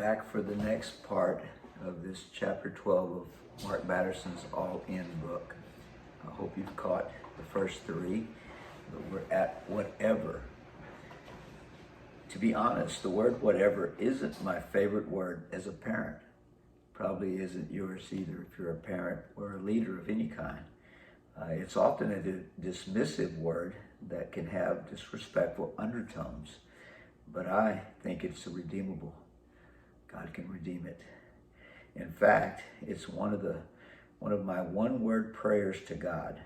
back for the next part of this chapter 12 of Mark Batterson's All In book. I hope you've caught the first three, but we're at whatever. To be honest, the word whatever isn't my favorite word as a parent. Probably isn't yours either if you're a parent or a leader of any kind. It's often a dismissive word that can have disrespectful undertones, but I think it's redeemable. God can redeem it. In fact, it's one of my one-word prayers to God.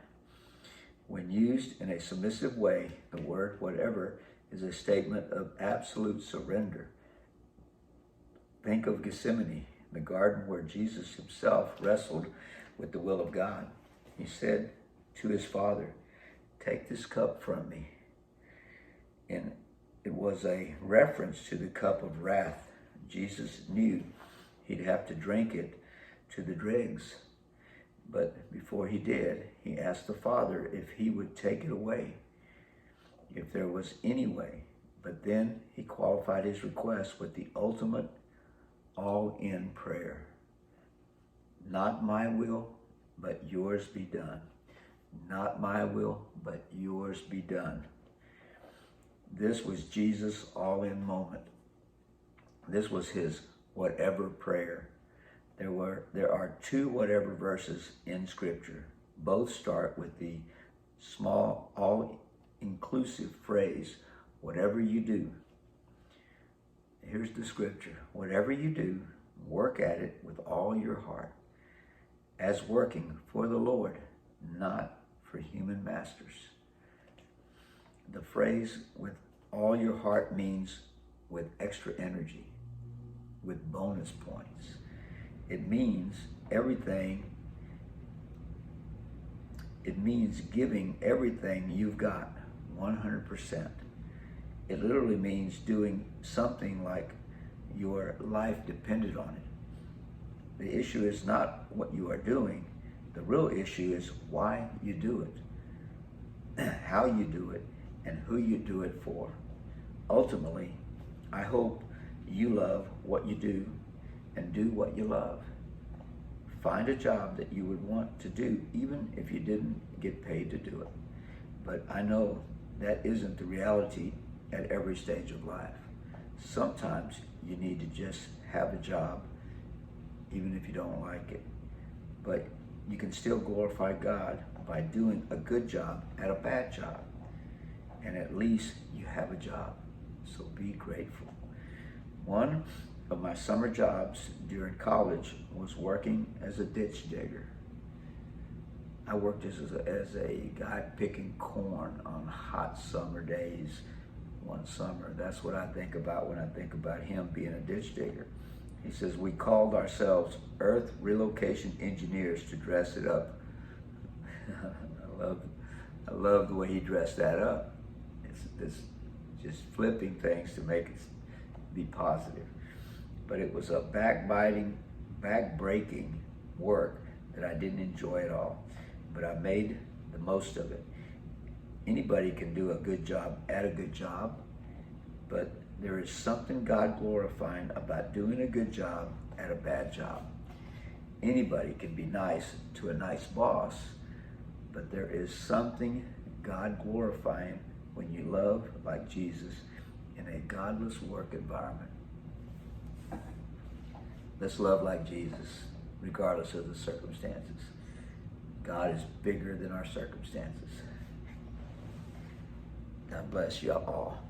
When used in a submissive way, the word whatever is a statement of absolute surrender. Think of Gethsemane, the garden where Jesus himself wrestled with the will of God. He said to his Father, "Take this cup from me." And it was a reference to the cup of wrath. Jesus knew he'd have to drink it to the dregs. But before he did, he asked the Father if he would take it away, if there was any way. But then he qualified his request with the ultimate all-in prayer. Not my will, but yours be done. Not my will, but yours be done. This was Jesus' all-in moment. This was his whatever prayer. There are two whatever verses in Scripture. Both start with the small, all-inclusive phrase, whatever you do. Here's the Scripture. Whatever you do, work at it with all your heart, as working for the Lord, not for human masters. The phrase with all your heart means with extra energy, with bonus points. It means everything. It means giving everything you've got, 100%. It literally means doing something like your life depended on it. The issue is not what you are doing. The real issue is why you do it, how you do it, and who you do it for. Ultimately, I hope you love what you do and do what you love. Find a job that you would want to do, even if you didn't get paid to do it. But I know that isn't the reality at every stage of life. Sometimes you need to just have a job, even if you don't like it. But you can still glorify God by doing a good job at a bad job. And at least you have a job, so be grateful. One of my summer jobs during college was working as a ditch digger. I worked as a guy picking corn on hot summer days one summer. That's what I think about when I think about him being a ditch digger. He says, we called ourselves Earth Relocation Engineers to dress it up. I love the way he dressed that up. It's just flipping things to make it be positive. But it was a back-breaking work that I didn't enjoy at all. But I made the most of it. Anybody can do a good job at a good job, but there is something God glorifying about doing a good job at a bad job. Anybody can be nice to a nice boss, but there is something God glorifying when you love like Jesus in a godless work environment. Let's love like Jesus, regardless of the circumstances. God is bigger than our circumstances. God bless you all.